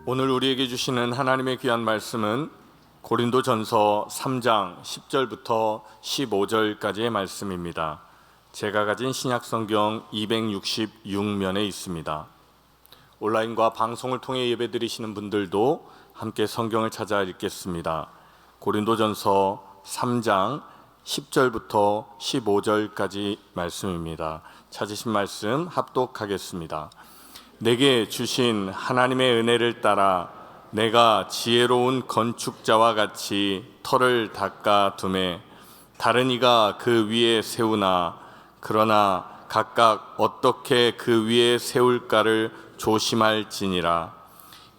오늘 우리에게 주시는 하나님의 귀한 말씀은 고린도전서 3장 10절부터 15절까지의 말씀입니다. 제가 가진 신약성경 266면에 있습니다. 온라인과 방송을 통해 예배드리시는 분들도 함께 성경을 찾아 읽겠습니다. 고린도전서 3장 10절부터 15절까지 말씀입니다. 찾으신 말씀 합독하겠습니다. 내게 주신 하나님의 은혜를 따라 내가 지혜로운 건축자와 같이 터를 닦아 두매 다른 이가 그 위에 세우나 그러나 각각 어떻게 그 위에 세울까를 조심할지니라.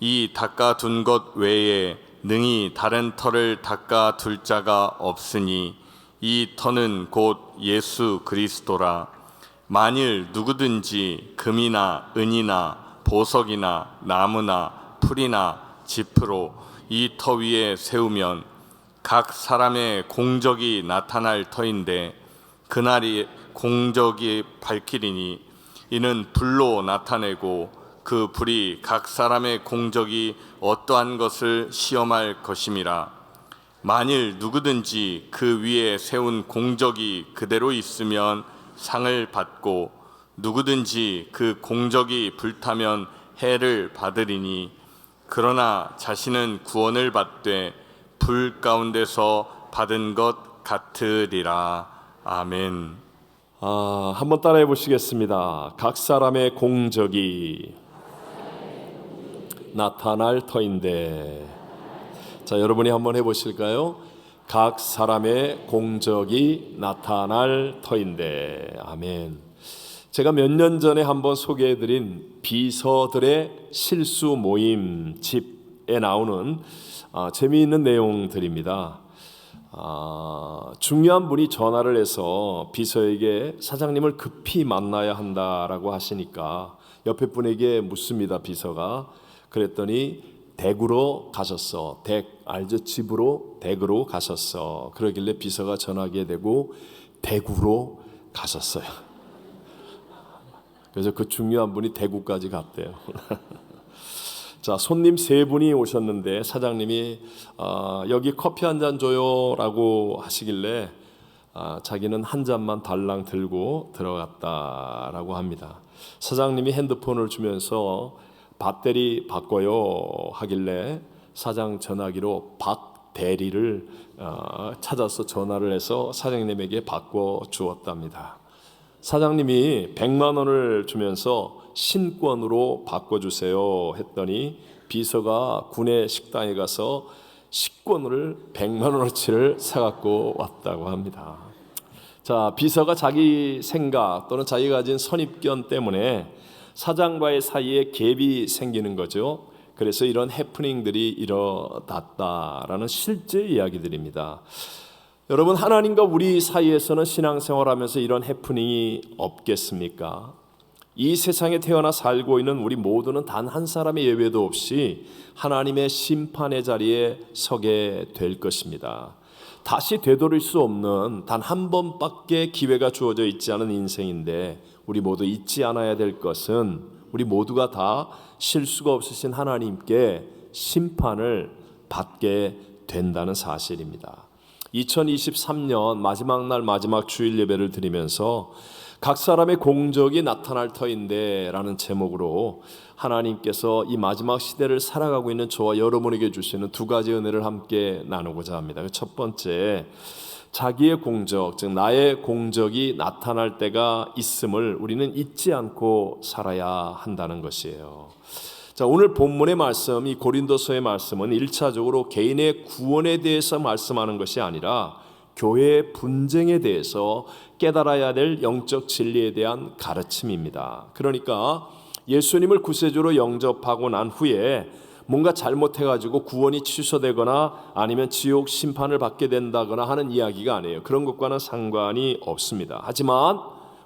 이 닦아 둔 것 외에 능히 다른 터를 닦아 둘 자가 없으니 이 터는 곧 예수 그리스도라. 만일 누구든지 금이나 은이나 보석이나 나무나 풀이나 짚으로 이 터 위에 세우면 각 사람의 공적이 나타날 터인데 그날이 공적이 밝히리니 이는 불로 나타내고 그 불이 각 사람의 공적이 어떠한 것을 시험할 것임이라. 만일 누구든지 그 위에 세운 공적이 그대로 있으면 상을 받고 누구든지 그 공적이 불타면 해를 받으리니 그러나 자신은 구원을 받되 불 가운데서 받은 것 같으리라. 아멘. 한번 따라해 보시겠습니다. 각 사람의 공적이 나타날 터인데. 자, 여러분이 한번 해보실까요? 각 사람의 공적이 나타날 터인데. 아멘. 제가 몇 년 전에 한번 소개해드린 비서들의 실수 모임 집에 나오는 재미있는 내용들입니다. 중요한 분이 전화를 해서 비서에게 사장님을 급히 만나야 한다라고 하시니까 옆에 분에게 묻습니다. 비서가. 그랬더니 댁으로 가셨어. 댁 알죠? 집으로 댁으로 가셨어. 그러길래 비서가 전화하게 되고 대구로 가셨어요. 그래서 그 중요한 분이 대구까지 갔대요. 자, 손님 세 분이 오셨는데 사장님이 여기 커피 한 잔 줘요라고 하시길래 자기는 한 잔만 달랑 들고 들어갔다라고 합니다. 사장님이 핸드폰을 주면서 배터리 바꿔요 하길래 사장 전화기로 박 대리를 찾아서 전화를 해서 사장님에게 바꿔 주었답니다. 사장님이 100만 원을 주면서 신권으로 바꿔주세요 했더니 비서가 군내 식당에 가서 식권을 100만 원어치를 사갖고 왔다고 합니다. 자, 비서가 자기 생각 또는 자기가 가진 선입견 때문에 사장과의 사이에 갭이 생기는 거죠. 그래서 이런 해프닝들이 일어났다라는 실제 이야기들입니다. 여러분, 하나님과 우리 사이에서는 신앙생활하면서 이런 해프닝이 없겠습니까? 이 세상에 태어나 살고 있는 우리 모두는 단 한 사람의 예외도 없이 하나님의 심판의 자리에 서게 될 것입니다. 다시 되돌릴 수 없는 단 한 번밖에 기회가 주어져 있지 않은 인생인데 우리 모두 잊지 않아야 될 것은 우리 모두가 다 실수가 없으신 하나님께 심판을 받게 된다는 사실입니다. 2023년 마지막 날 마지막 주일 예배를 드리면서 각 사람의 공적이 나타날 터인데 라는 제목으로 하나님께서 이 마지막 시대를 살아가고 있는 저와 여러분에게 주시는 두 가지 은혜를 함께 나누고자 합니다. 첫 번째, 자기의 공적, 즉 나의 공적이 나타날 때가 있음을 우리는 잊지 않고 살아야 한다는 것이에요. 자, 오늘 본문의 말씀, 이 고린도서의 말씀은 1차적으로 개인의 구원에 대해서 말씀하는 것이 아니라 교회의 분쟁에 대해서 깨달아야 될 영적 진리에 대한 가르침입니다. 그러니까 예수님을 구세주로 영접하고 난 후에 뭔가 잘못해가지고 구원이 취소되거나 아니면 지옥 심판을 받게 된다거나 하는 이야기가 아니에요. 그런 것과는 상관이 없습니다. 하지만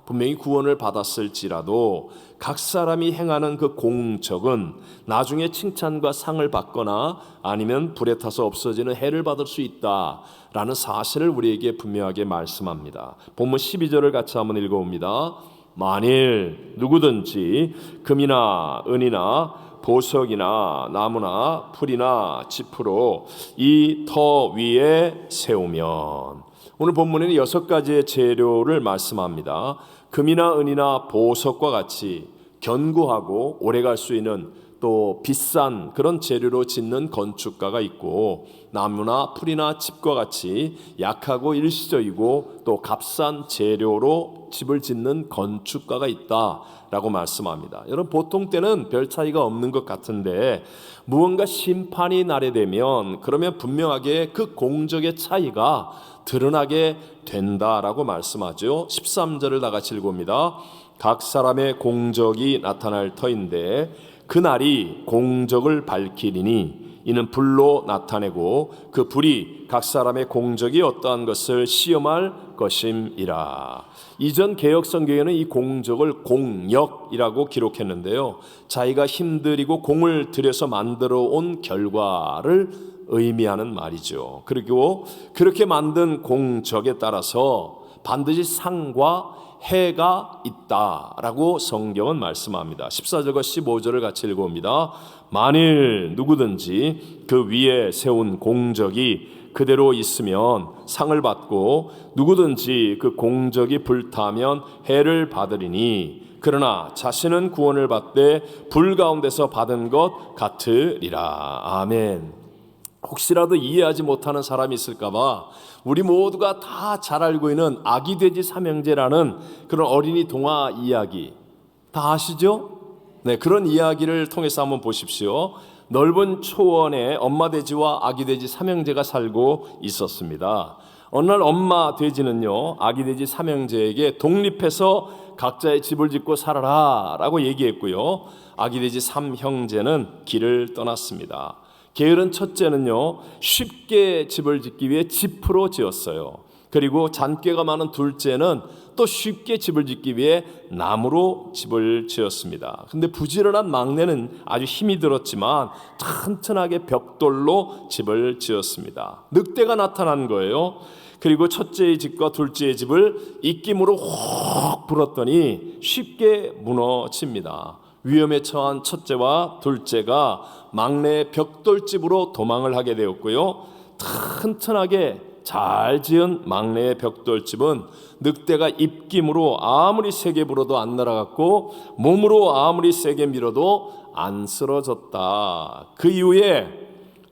분명히 구원을 받았을지라도 각 사람이 행하는 그 공적은 나중에 칭찬과 상을 받거나 아니면 불에 타서 없어지는 해를 받을 수 있다라는 사실을 우리에게 분명하게 말씀합니다. 본문 12절을 같이 한번 읽어봅니다. 만일 누구든지 금이나 은이나 보석이나 나무나 풀이나 짚으로 이 터 위에 세우면, 오늘 본문에는 6가지의 재료를 말씀합니다. 금이나 은이나 보석과 같이 견고하고 오래갈 수 있는 또 비싼 그런 재료로 짓는 건축가가 있고, 나무나 풀이나 짚과 같이 약하고 일시적이고 또 값싼 재료로 집을 짓는 건축가가 있다라고 말씀합니다. 여러분, 보통 때는 별 차이가 없는 것 같은데 무언가 심판이 나게 되면 그러면 분명하게 그 공적의 차이가 드러나게 된다라고 말씀하죠. 13절을 다 같이 읽어봅니다. 각 사람의 공적이 나타날 터인데 그날이 공적을 밝히리니 이는 불로 나타내고 그 불이 각 사람의 공적이 어떠한 것을 시험할 것임이라. 이전 개역 성경에는 이 공적을 공역이라고 기록했는데요, 자기가 힘들이고 공을 들여서 만들어 온 결과를 의미하는 말이죠. 그리고 그렇게 만든 공적에 따라서 반드시 상과 해가 있다라고 성경은 말씀합니다. 14절과 15절을 같이 읽어봅니다. 만일 누구든지 그 위에 세운 공적이 그대로 있으면 상을 받고 누구든지 그 공적이 불타면 해를 받으리니 그러나 자신은 구원을 받되 불 가운데서 받은 것 같으리라. 아멘. 혹시라도 이해하지 못하는 사람이 있을까봐 우리 모두가 다 잘 알고 있는 아기 돼지 삼형제라는 그런 어린이 동화 이야기 다 아시죠? 네, 그런 이야기를 통해서 한번 보십시오. 넓은 초원에 엄마 돼지와 아기 돼지 삼형제가 살고 있었습니다. 어느 날 엄마 돼지는요, 아기 돼지 삼형제에게 독립해서 각자의 집을 짓고 살아라 라고 얘기했고요, 아기 돼지 삼형제는 길을 떠났습니다. 게으른 첫째는요, 쉽게 집을 짓기 위해 짚으로 지었어요. 그리고 잔꾀가 많은 둘째는 또 쉽게 집을 짓기 위해 나무로 집을 지었습니다. 근데 부지런한 막내는 아주 힘이 들었지만 튼튼하게 벽돌로 집을 지었습니다. 늑대가 나타난 거예요. 그리고 첫째의 집과 둘째의 집을 입김으로 혹 불었더니 쉽게 무너집니다. 위험에 처한 첫째와 둘째가 막내의 벽돌집으로 도망을 하게 되었고요, 튼튼하게 잘 지은 막내의 벽돌집은 늑대가 입김으로 아무리 세게 불어도 안 날아갔고 몸으로 아무리 세게 밀어도 안 쓰러졌다. 그 이후에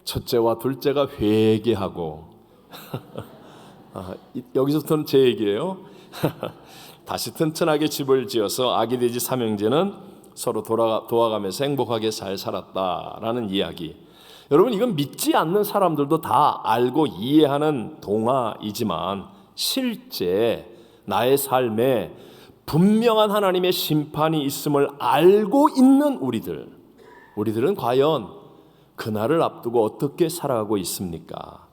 첫째와 둘째가 회개하고 여기서부터는 제 얘기예요. 다시 튼튼하게 집을 지어서 아기 돼지 삼형제는 서로 도와가면서 행복하게 잘 살았다라는 이야기. 여러분, 이건 믿지 않는 사람들도 다 알고 이해하는 동화이지만 실제 나의 삶에 분명한 하나님의 심판이 있음을 알고 있는 우리들은 과연 그날을 앞두고 어떻게 살아가고 있습니까?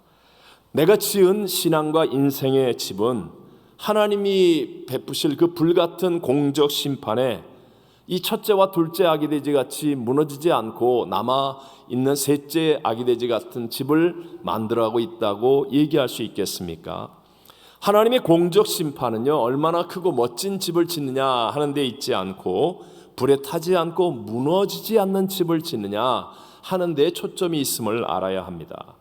내가 지은 신앙과 인생의 집은 하나님이 베푸실 그 불같은 공적 심판에 이 첫째와 둘째 아기 돼지 같이 무너지지 않고 남아 있는 셋째 아기 돼지 같은 집을 만들어가고 있다고 얘기할 수 있겠습니까? 하나님의 공적 심판은요, 얼마나 크고 멋진 집을 짓느냐 하는 데 있지 않고 불에 타지 않고 무너지지 않는 집을 짓느냐 하는 데 초점이 있음을 알아야 합니다.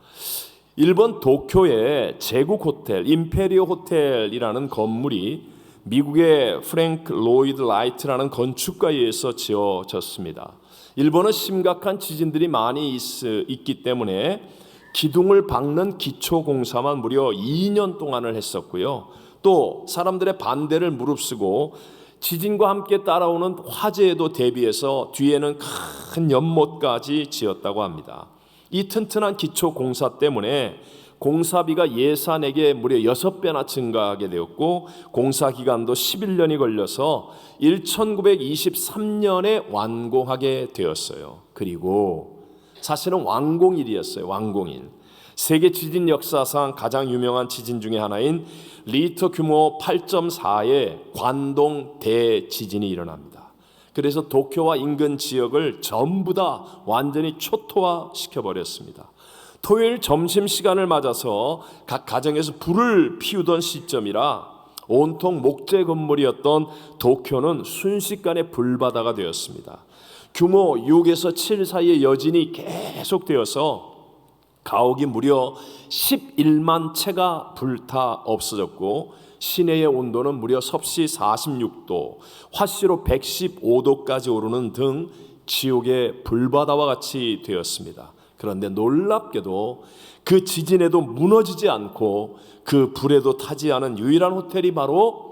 일본 도쿄의 제국 호텔, 임페리오 호텔이라는 건물이 미국의 프랭크 로이드 라이트라는 건축가에 의해서 지어졌습니다. 일본은 심각한 지진들이 많이 있기 때문에 기둥을 박는 기초 공사만 무려 2년 동안을 했었고요, 또 사람들의 반대를 무릅쓰고 지진과 함께 따라오는 화재에도 대비해서 뒤에는 큰 연못까지 지었다고 합니다. 이 튼튼한 기초 공사 때문에 공사비가 예산액의 무려 6배나 증가하게 되었고 공사 기간도 11년이 걸려서 1923년에 완공하게 되었어요. 그리고 사실은 완공일이었어요. 완공일. 세계 지진 역사상 가장 유명한 지진 중에 하나인 리터 규모 8.4의 관동 대지진이 일어납니다. 그래서 도쿄와 인근 지역을 전부 다 완전히 초토화시켜버렸습니다. 토요일 점심시간을 맞아서 각 가정에서 불을 피우던 시점이라 온통 목재 건물이었던 도쿄는 순식간에 불바다가 되었습니다. 규모 6에서 7 사이의 여진이 계속되어서 가옥이 무려 11만 채가 불타 없어졌고 시내의 온도는 무려 섭씨 46도, 화씨로 115도까지 오르는 등 지옥의 불바다와 같이 되었습니다. 그런데 놀랍게도 그 지진에도 무너지지 않고 그 불에도 타지 않은 유일한 호텔이 바로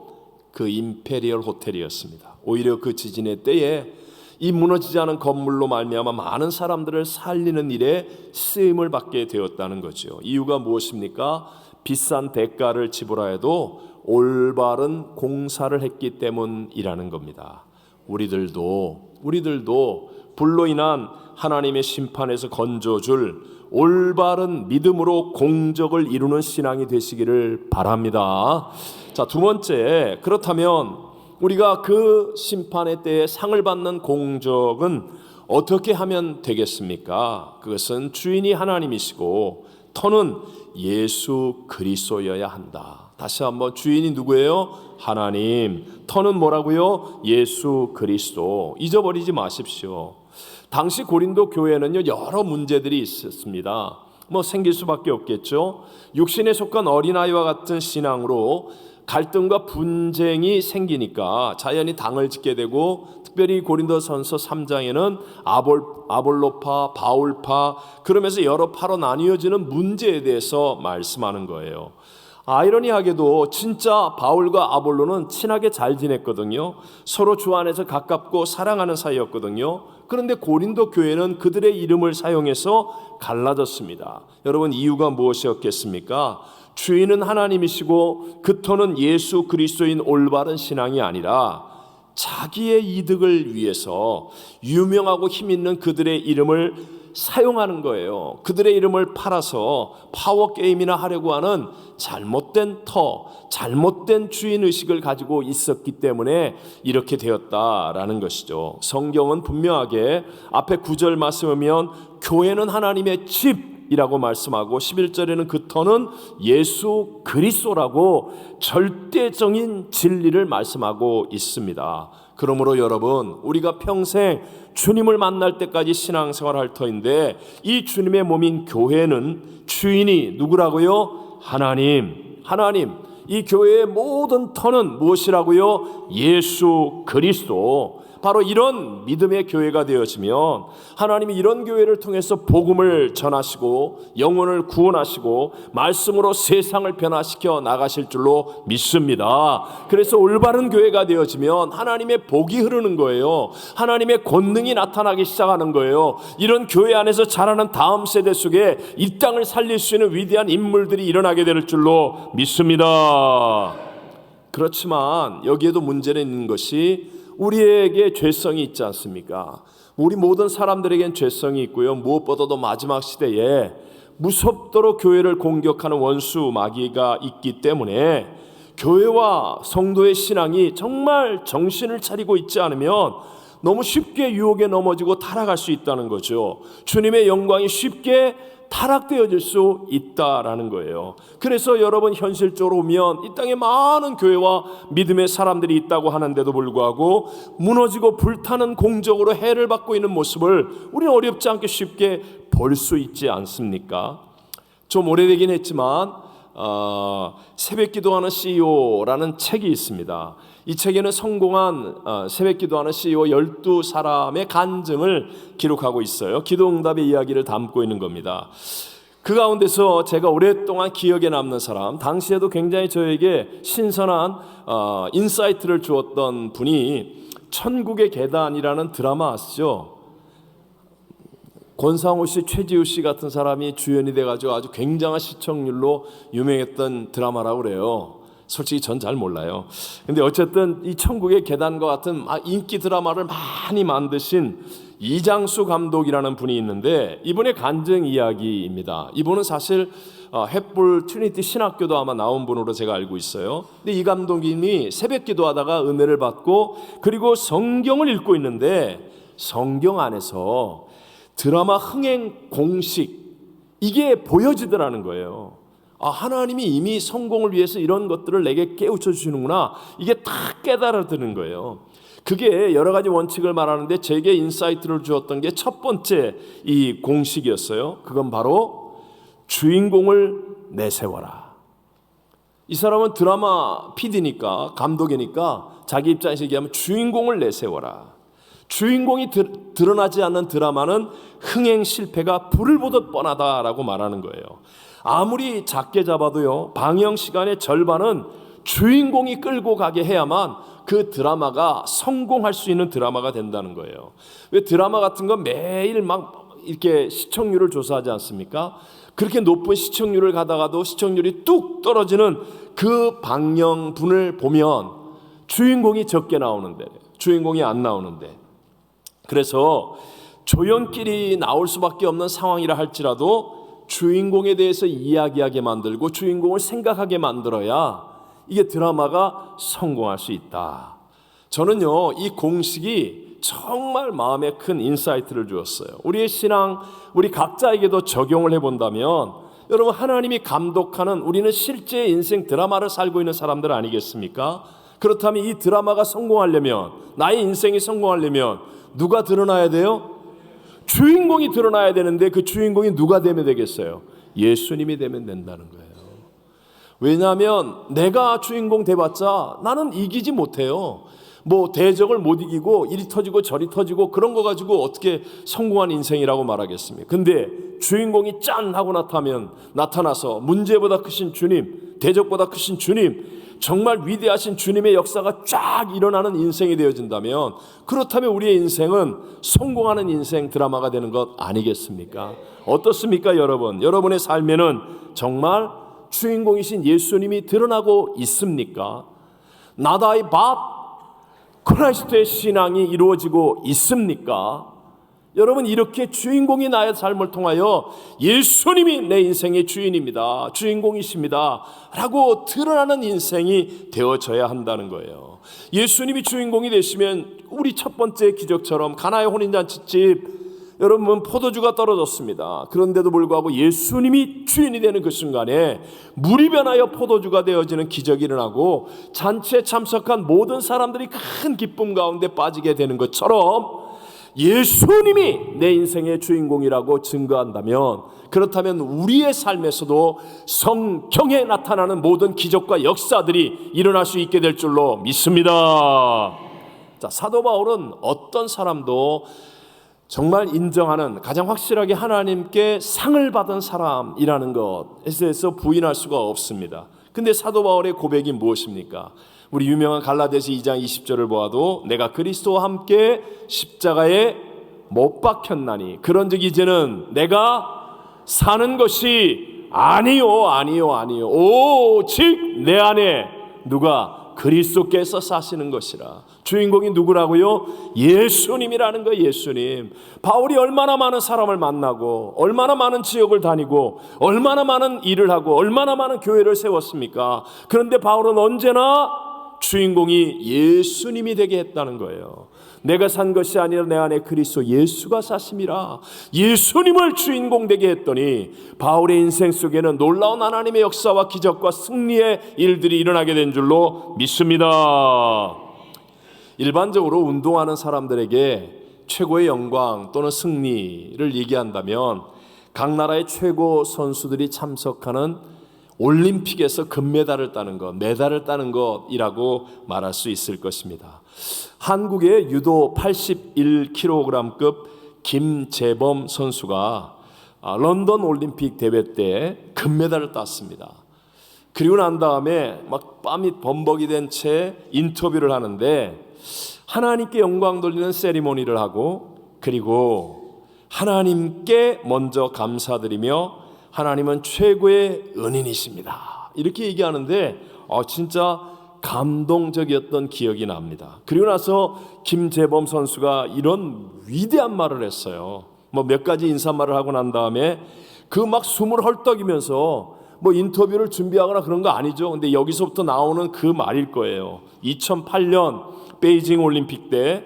그 임페리얼 호텔이었습니다. 오히려 그 지진의 때에 이 무너지지 않은 건물로 말미암아 많은 사람들을 살리는 일에 쓰임을 받게 되었다는 거죠. 이유가 무엇입니까? 비싼 대가를 지불하여도 올바른 공사를 했기 때문이라는 겁니다. 우리들도 불로 인한 하나님의 심판에서 건져줄 올바른 믿음으로 공적을 이루는 신앙이 되시기를 바랍니다. 자, 두 번째, 그렇다면 우리가 그 심판의 때에 상을 받는 공적은 어떻게 하면 되겠습니까? 그것은 주인이 하나님이시고 터는 예수 그리스도여야 한다. 다시 한번, 주인이 누구예요? 하나님. 터는 뭐라고요? 예수 그리스도. 잊어버리지 마십시오. 당시 고린도 교회는요, 여러 문제들이 있었습니다. 생길 수밖에 없겠죠. 육신에 속한 어린아이와 같은 신앙으로 갈등과 분쟁이 생기니까 자연히 당을 짓게 되고, 특별히 고린도전서 3장에는 아볼로파, 바울파, 그러면서 여러 파로 나뉘어지는 문제에 대해서 말씀하는 거예요. 아이러니하게도 진짜 바울과 아볼로는 친하게 잘 지냈거든요. 서로 주 안에서 가깝고 사랑하는 사이였거든요. 그런데 고린도 교회는 그들의 이름을 사용해서 갈라졌습니다. 여러분, 이유가 무엇이었겠습니까? 주인은 하나님이시고 그 터는 예수 그리스도인 올바른 신앙이 아니라 자기의 이득을 위해서 유명하고 힘있는 그들의 이름을 사용하는 거예요. 그들의 이름을 팔아서 파워게임이나 하려고 하는 잘못된 잘못된 주인의식을 가지고 있었기 때문에 이렇게 되었다라는 것이죠. 성경은 분명하게 앞에 9절 말씀하면 교회는 하나님의 집이라고 말씀하고 11절에는 그 터는 예수 그리스도라고 절대적인 진리를 말씀하고 있습니다. 그러므로 여러분, 우리가 평생 주님을 만날 때까지 신앙생활할 터인데 이 주님의 몸인 교회는 주인이 누구라고요? 하나님. 이 교회의 모든 터는 무엇이라고요? 예수 그리스도. 바로 이런 믿음의 교회가 되어지면 하나님이 이런 교회를 통해서 복음을 전하시고 영혼을 구원하시고 말씀으로 세상을 변화시켜 나가실 줄로 믿습니다. 그래서 올바른 교회가 되어지면 하나님의 복이 흐르는 거예요. 하나님의 권능이 나타나기 시작하는 거예요. 이런 교회 안에서 자라는 다음 세대 속에 이 땅을 살릴 수 있는 위대한 인물들이 일어나게 될 줄로 믿습니다. 그렇지만 여기에도 문제는 있는 것이 우리에게 죄성이 있지 않습니까? 우리 모든 사람들에겐 죄성이 있고요. 무엇보다도 마지막 시대에 무섭도록 교회를 공격하는 원수 마귀가 있기 때문에 교회와 성도의 신앙이 정말 정신을 차리고 있지 않으면 너무 쉽게 유혹에 넘어지고 타락할 수 있다는 거죠. 주님의 영광이 쉽게 타락되어질 수 있다라는 거예요. 그래서 여러분, 현실적으로 보면 이 땅에 많은 교회와 믿음의 사람들이 있다고 하는데도 불구하고 무너지고 불타는 공적으로 해를 받고 있는 모습을 우리는 어렵지 않게 쉽게 볼 수 있지 않습니까? 좀 오래되긴 했지만 새벽기도하는 CEO라는 책이 있습니다. 이 책에는 성공한 새벽기도하는 CEO 12사람의 간증을 기록하고 있어요. 기도응답의 이야기를 담고 있는 겁니다. 그 가운데서 제가 오랫동안 기억에 남는 사람, 당시에도 굉장히 저에게 신선한 인사이트를 주었던 분이 천국의 계단이라는 드라마 아시죠? 권상우 씨, 최지우 씨 같은 사람이 주연이 돼가지고 아주 굉장한 시청률로 유명했던 드라마라고 그래요. 솔직히 전 잘 몰라요. 근데 어쨌든 이 천국의 계단과 같은 인기 드라마를 많이 만드신 이장수 감독이라는 분이 있는데 이분의 간증 이야기입니다. 이분은 사실 햇불 트리니티 신학교도 아마 나온 분으로 제가 알고 있어요. 근데 이 감독님이 새벽 기도하다가 은혜를 받고 그리고 성경을 읽고 있는데 성경 안에서 드라마 흥행 공식 이게 보여지더라는 거예요. 하나님이 이미 성공을 위해서 이런 것들을 내게 깨우쳐 주시는구나. 이게 딱 깨달아드는 거예요. 그게 여러 가지 원칙을 말하는데 제게 인사이트를 주었던 게 첫 번째 이 공식이었어요. 그건 바로 주인공을 내세워라. 이 사람은 드라마 PD니까, 감독이니까 자기 입장에서 얘기하면 주인공을 내세워라. 주인공이 드러나지 않는 드라마는 흥행 실패가 불을 보듯 뻔하다라고 말하는 거예요. 아무리 작게 잡아도요, 방영 시간의 절반은 주인공이 끌고 가게 해야만 그 드라마가 성공할 수 있는 드라마가 된다는 거예요. 왜 드라마 같은 건 매일 막 이렇게 시청률을 조사하지 않습니까? 그렇게 높은 시청률을 가다가도 시청률이 뚝 떨어지는 그 방영분을 보면 주인공이 적게 나오는데, 주인공이 안 나오는데, 그래서 조연끼리 나올 수밖에 없는 상황이라 할지라도 주인공에 대해서 이야기하게 만들고 주인공을 생각하게 만들어야 이게 드라마가 성공할 수 있다. 저는요, 이 공식이 정말 마음에 큰 인사이트를 주었어요. 우리의 신앙, 우리 각자에게도 적용을 해본다면, 여러분, 하나님이 감독하는 우리는 실제 인생 드라마를 살고 있는 사람들 아니겠습니까? 그렇다면 이 드라마가 성공하려면, 나의 인생이 성공하려면 누가 드러나야 돼요? 주인공이 드러나야 되는데 그 주인공이 누가 되면 되겠어요? 예수님이 되면 된다는 거예요. 왜냐하면 내가 주인공 돼봤자 나는 이기지 못해요. 뭐 대적을 못 이기고 이리 터지고 저리 터지고 그런 거 가지고 어떻게 성공한 인생이라고 말하겠습니까? 근데 주인공이 짠 하고 나타나서 문제보다 크신 주님, 대적보다 크신 주님, 정말 위대하신 주님의 역사가 쫙 일어나는 인생이 되어진다면, 그렇다면 우리의 인생은 성공하는 인생 드라마가 되는 것 아니겠습니까? 어떻습니까, 여러분? 여러분의 삶에는 정말 주인공이신 예수님이 드러나고 있습니까? Not I but 크리스도의 신앙이 이루어지고 있습니까? 여러분, 이렇게 주인공이 나의 삶을 통하여 예수님이 내 인생의 주인입니다, 주인공이십니다 라고 드러나는 인생이 되어져야 한다는 거예요. 예수님이 주인공이 되시면 우리 첫 번째 기적처럼 가나의 혼인잔치집, 여러분, 포도주가 떨어졌습니다. 그런데도 불구하고 예수님이 주인이 되는 그 순간에 물이 변하여 포도주가 되어지는 기적이 일어나고 잔치에 참석한 모든 사람들이 큰 기쁨 가운데 빠지게 되는 것처럼 예수님이 내 인생의 주인공이라고 증거한다면, 그렇다면 우리의 삶에서도 성경에 나타나는 모든 기적과 역사들이 일어날 수 있게 될 줄로 믿습니다. 자, 사도 바울은 어떤 사람도 정말 인정하는, 가장 확실하게 하나님께 상을 받은 사람이라는 것에 대해서 부인할 수가 없습니다. 근데 사도 바울의 고백이 무엇입니까? 우리 유명한 갈라디아서 2장 20절을 보아도 내가 그리스도와 함께 십자가에 못 박혔나니 그런즉 이제는 내가 사는 것이 아니요 오직 내 안에 누가 그리스도께서 사시는 것이라. 주인공이 누구라고요? 예수님이라는 거예요. 예수님. 바울이 얼마나 많은 사람을 만나고 얼마나 많은 지역을 다니고 얼마나 많은 일을 하고 얼마나 많은 교회를 세웠습니까? 그런데 바울은 언제나 주인공이 예수님이 되게 했다는 거예요. 내가 산 것이 아니라 내 안에 그리스도 예수가 사심이라. 예수님을 주인공 되게 했더니 바울의 인생 속에는 놀라운 하나님의 역사와 기적과 승리의 일들이 일어나게 된 줄로 믿습니다. 일반적으로 운동하는 사람들에게 최고의 영광 또는 승리를 얘기한다면 각 나라의 최고 선수들이 참석하는 올림픽에서 금메달을 따는 것, 메달을 따는 것이라고 말할 수 있을 것입니다. 한국의 유도 81kg급 김재범 선수가 런던 올림픽 대회 때 금메달을 땄습니다. 그리고 난 다음에 막 땀이 범벅이 된 채 인터뷰를 하는데 하나님께 영광 돌리는 세리머니를 하고, 그리고 하나님께 먼저 감사드리며 하나님은 최고의 은인이십니다 이렇게 얘기하는데 진짜 감동적이었던 기억이 납니다. 그리고 나서 김재범 선수가 이런 위대한 말을 했어요. 뭐 몇 가지 인사말을 하고 난 다음에 그 막 숨을 헐떡이면서 뭐 인터뷰를 준비하거나 그런 거 아니죠. 근데 여기서부터 나오는 그 말일 거예요. 2008년 베이징 올림픽 때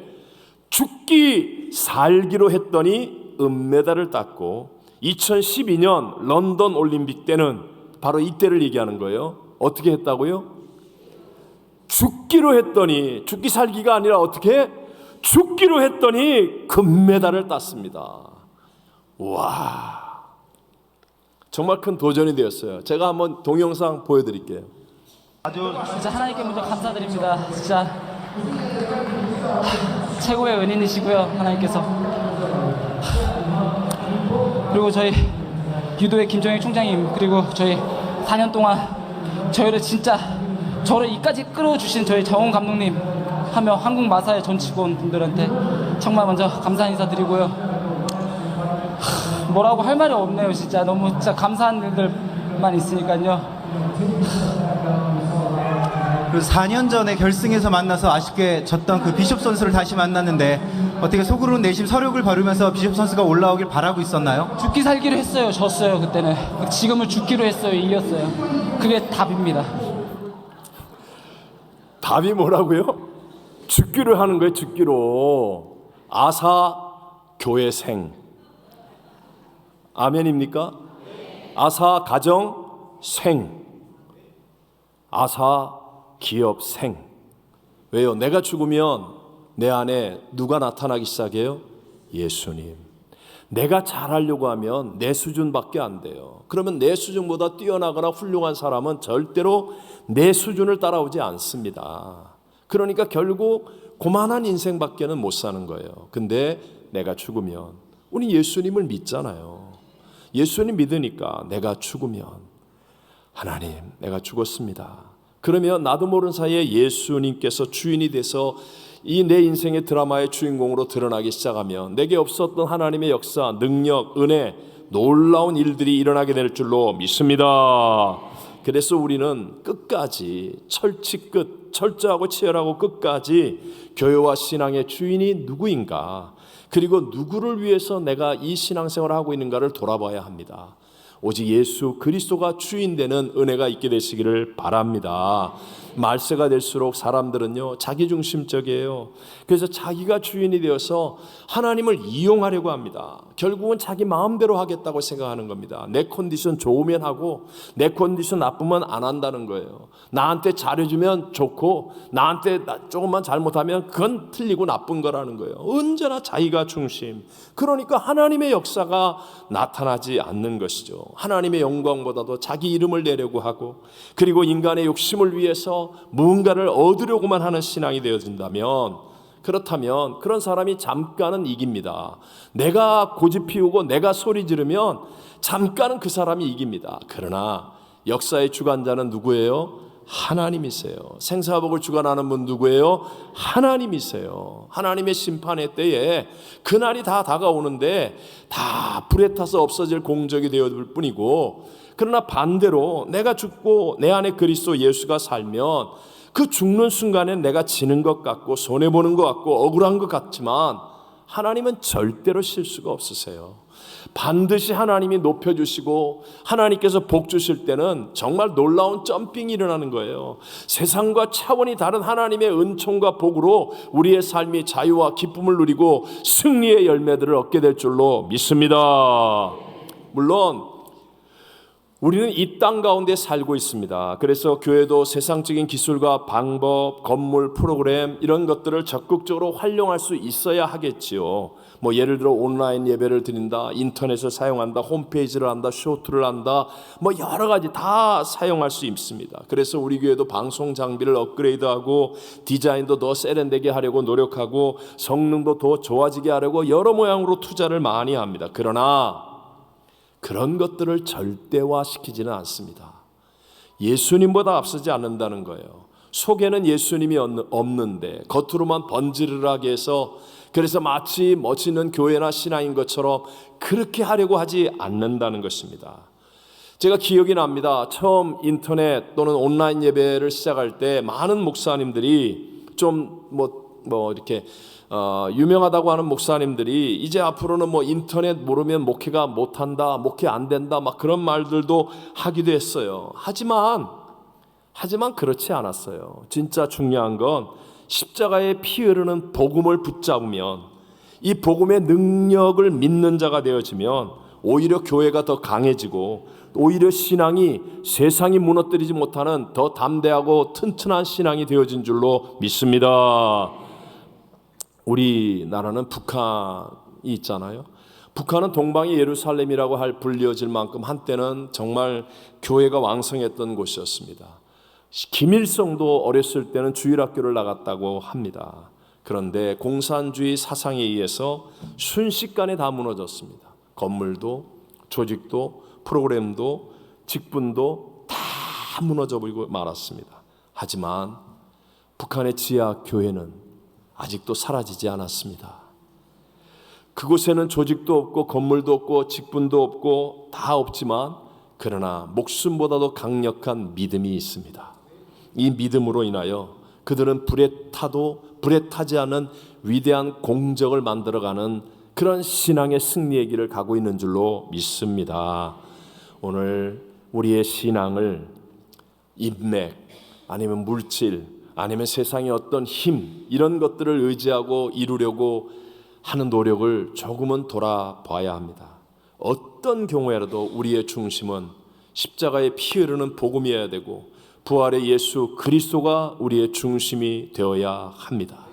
죽기 살기로 했더니 은메달을 땄고, 2012년 런던 올림픽 때는 바로 이때를 얘기하는 거예요. 어떻게 했다고요? 죽기로 했더니, 죽기 살기가 아니라 어떻게? 죽기로 했더니 금메달을 땄습니다. 와, 정말 큰 도전이 되었어요. 제가 한번 동영상 보여드릴게요. 진짜 하나님께 먼저 감사드립니다. 진짜 최고의 은인이시고요, 하나님께서. 그리고 저희 유도의 김정일 총장님, 그리고 저희 4년 동안 저를 이까지 끌어주신 저희 정훈 감독님 하며 한국 마사의 전 직원분들한테 정말 먼저 감사 인사드리고요. 뭐라고 할 말이 없네요. 진짜 너무 진짜 감사한 일들만 있으니까요. 그래서 4년 전에 결승에서 만나서 아쉽게 졌던 그 비숍 선수를 다시 만났는데 어떻게 속으로 내심 서력을 바르면서 비숍 선수가 올라오길 바라고 있었나요? 죽기 살기로 했어요. 졌어요. 그때는. 지금은 죽기로 했어요. 이겼어요. 그게 답입니다. 답이 뭐라고요? 죽기로 하는 거예요. 죽기로. 아사 교회생. 아멘입니까? 아사 가정생. 아사 기업생. 왜요? 내가 죽으면 내 안에 누가 나타나기 시작해요? 예수님. 내가 잘하려고 하면 내 수준밖에 안 돼요. 그러면 내 수준보다 뛰어나거나 훌륭한 사람은 절대로 내 수준을 따라오지 않습니다. 그러니까 결국 고만한 인생밖에는 못 사는 거예요. 근데 내가 죽으면, 우리 예수님을 믿잖아요. 예수님 믿으니까 내가 죽으면, 하나님, 내가 죽었습니다. 그러면 나도 모르는 사이에 예수님께서 주인이 돼서 이 내 인생의 드라마의 주인공으로 드러나기 시작하면 내게 없었던 하나님의 역사, 능력, 은혜, 놀라운 일들이 일어나게 될 줄로 믿습니다. 그래서 우리는 끝까지 철저하고 치열하고 끝까지 교회와 신앙의 주인이 누구인가, 그리고 누구를 위해서 내가 이 신앙생활을 하고 있는가를 돌아봐야 합니다. 오직 예수 그리스도가 주인 되는 은혜가 있게 되시기를 바랍니다. 말세가 될수록 사람들은요, 자기중심적이에요. 그래서 자기가 주인이 되어서 하나님을 이용하려고 합니다. 결국은 자기 마음대로 하겠다고 생각하는 겁니다. 내 컨디션 좋으면 하고 내 컨디션 나쁘면 안 한다는 거예요. 나한테 잘해주면 좋고 나한테 조금만 잘못하면 그건 틀리고 나쁜 거라는 거예요. 언제나 자기가 중심. 그러니까 하나님의 역사가 나타나지 않는 것이죠. 하나님의 영광보다도 자기 이름을 내려고 하고, 그리고 인간의 욕심을 위해서 무언가를 얻으려고만 하는 신앙이 되어진다면, 그렇다면 그런 사람이 잠깐은 이깁니다. 내가 고집 피우고 내가 소리 지르면 잠깐은 그 사람이 이깁니다. 그러나 역사의 주관자는 누구예요? 하나님이세요. 생사복을 주관하는 분 누구예요? 하나님이세요. 하나님의 심판의 때에 그날이 다 다가오는데 다 불에 타서 없어질 공적이 되어질 뿐이고, 그러나 반대로 내가 죽고 내 안에 그리스도 예수가 살면 그 죽는 순간에 내가 지는 것 같고 손해보는 것 같고 억울한 것 같지만 하나님은 절대로 실수가 없으세요. 반드시 하나님이 높여주시고 하나님께서 복 주실 때는 정말 놀라운 점핑이 일어나는 거예요. 세상과 차원이 다른 하나님의 은총과 복으로 우리의 삶이 자유와 기쁨을 누리고 승리의 열매들을 얻게 될 줄로 믿습니다. 물론 우리는 이 땅 가운데 살고 있습니다. 그래서 교회도 세상적인 기술과 방법, 건물, 프로그램 이런 것들을 적극적으로 활용할 수 있어야 하겠지요. 뭐 예를 들어 온라인 예배를 드린다, 인터넷을 사용한다, 홈페이지를 한다, 쇼트를 한다, 뭐 여러 가지 다 사용할 수 있습니다. 그래서 우리 교회도 방송 장비를 업그레이드하고 디자인도 더 세련되게 하려고 노력하고 성능도 더 좋아지게 하려고 여러 모양으로 투자를 많이 합니다. 그러나 그런 것들을 절대화시키지는 않습니다. 예수님보다 앞서지 않는다는 거예요. 속에는 예수님이 없는데 겉으로만 번지르르하게 해서, 그래서 마치 멋있는 교회나 신앙인 것처럼 그렇게 하려고 하지 않는다는 것입니다. 제가 기억이 납니다. 처음 인터넷 또는 온라인 예배를 시작할 때 많은 목사님들이 좀 이렇게 유명하다고 하는 목사님들이 이제 앞으로는 뭐 인터넷 모르면 목회가 못한다, 목회 안 된다, 막 그런 말들도 하기도 했어요. 하지만 그렇지 않았어요. 진짜 중요한 건 십자가에 피 흐르는 복음을 붙잡으면, 이 복음의 능력을 믿는 자가 되어지면 오히려 교회가 더 강해지고 오히려 신앙이 세상이 무너뜨리지 못하는 더 담대하고 튼튼한 신앙이 되어진 줄로 믿습니다. 우리나라는 북한이 있잖아요. 북한은 동방의 예루살렘이라고 불려질 만큼 한때는 정말 교회가 왕성했던 곳이었습니다. 김일성도 어렸을 때는 주일학교를 나갔다고 합니다. 그런데 공산주의 사상에 의해서 순식간에 다 무너졌습니다. 건물도 조직도 프로그램도 직분도 다 무너져 버리고 말았습니다. 하지만 북한의 지하 교회는 아직도 사라지지 않았습니다. 그곳에는 조직도 없고 건물도 없고 직분도 없고 다 없지만 그러나 목숨보다도 강력한 믿음이 있습니다. 이 믿음으로 인하여 그들은 불에 타지 않은 위대한 공적을 만들어가는 그런 신앙의 승리의 길을 가고 있는 줄로 믿습니다. 오늘 우리의 신앙을 인맥 아니면 물질 아니면 세상의 어떤 힘 이런 것들을 의지하고 이루려고 하는 노력을 조금은 돌아봐야 합니다. 어떤 경우에라도 우리의 중심은 십자가의 피 흐르는 복음이어야 되고 부활의 예수 그리스도가 우리의 중심이 되어야 합니다.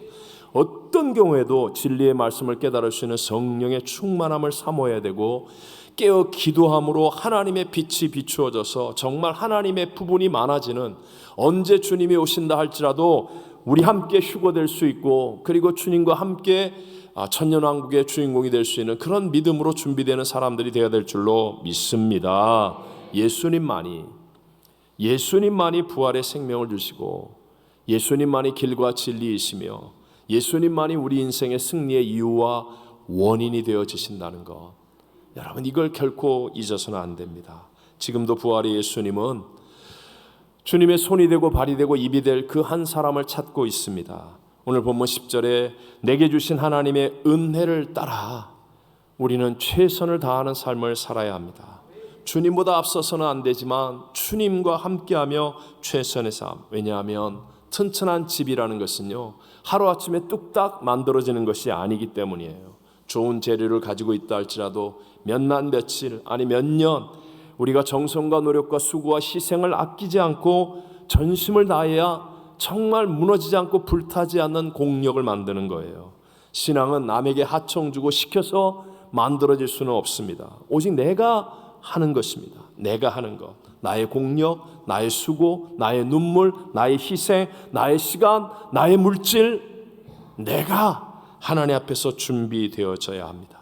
어떤 경우에도 진리의 말씀을 깨달을 수 있는 성령의 충만함을 사모해야 되고 깨어 기도함으로 하나님의 빛이 비추어져서 정말 하나님의 부분이 많아지는 언제 주님이 오신다 할지라도 우리 함께 휴거될 수 있고 그리고 주님과 함께 천년왕국의 주인공이 될 수 있는 그런 믿음으로 준비되는 사람들이 되어야 될 줄로 믿습니다. 예수님만이 부활의 생명을 주시고 예수님만이 길과 진리이시며 예수님만이 우리 인생의 승리의 이유와 원인이 되어지신다는 것, 여러분 이걸 결코 잊어서는 안 됩니다. 지금도 부활의 예수님은 주님의 손이 되고 발이 되고 입이 될 그 한 사람을 찾고 있습니다. 오늘 본문 10절에 내게 주신 하나님의 은혜를 따라 우리는 최선을 다하는 삶을 살아야 합니다. 주님보다 앞서서는 안 되지만 주님과 함께하며 최선의 삶. 왜냐하면 튼튼한 집이라는 것은요 하루아침에 뚝딱 만들어지는 것이 아니기 때문이에요. 좋은 재료를 가지고 있다 할지라도 몇 날 며칠 아니 몇 년 우리가 정성과 노력과 수고와 희생을 아끼지 않고 전심을 다해야 정말 무너지지 않고 불타지 않는 공력을 만드는 거예요. 신앙은 남에게 하청 주고 시켜서 만들어질 수는 없습니다. 오직 내가 하는 것입니다. 내가 하는 것, 나의 공력, 나의 수고, 나의 눈물, 나의 희생, 나의 시간, 나의 물질, 내가 하나님 앞에서 준비되어져야 합니다.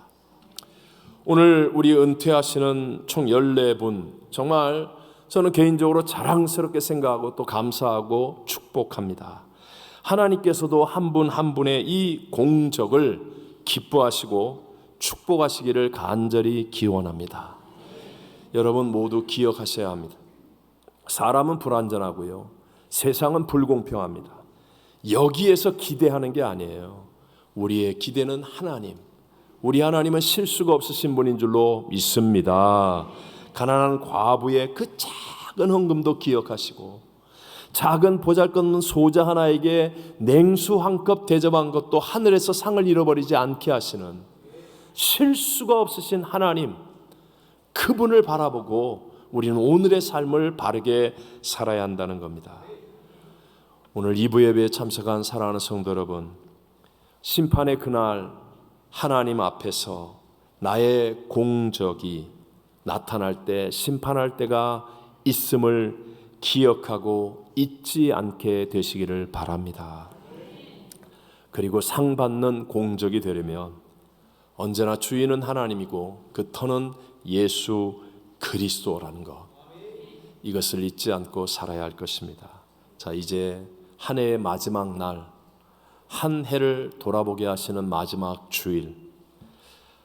오늘 우리 은퇴하시는 총 14분 정말 저는 개인적으로 자랑스럽게 생각하고 또 감사하고 축복합니다. 하나님께서도 한 분 한 분의 이 공적을 기뻐하시고 축복하시기를 간절히 기원합니다. 여러분 모두 기억하셔야 합니다. 사람은 불완전하고요. 세상은 불공평합니다. 여기에서 기대하는 게 아니에요. 우리의 기대는 하나님. 우리 하나님은 실수가 없으신 분인 줄로 믿습니다. 가난한 과부의 그 작은 헌금도 기억하시고 작은 보잘것없는 소자 하나에게 냉수 한 컵 대접한 것도 하늘에서 상을 잃어버리지 않게 하시는 실수가 없으신 하나님, 그분을 바라보고 우리는 오늘의 삶을 바르게 살아야 한다는 겁니다. 오늘 2부 예배에 참석한 사랑하는 성도 여러분, 심판의 그날 하나님 앞에서 나의 공적이 나타날 때, 심판할 때가 있음을 기억하고 잊지 않게 되시기를 바랍니다. 그리고 상 받는 공적이 되려면 언제나 주인은 하나님이고 그 터는 예수 그리스도라는 것, 이것을 잊지 않고 살아야 할 것입니다. 자, 이제 한 해의 마지막 날, 한 해를 돌아보게 하시는 마지막 주일,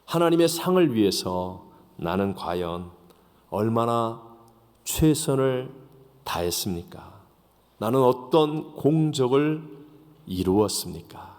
하나님의 상을 위해서 나는 과연 얼마나 최선을 다했습니까? 나는 어떤 공적을 이루었습니까?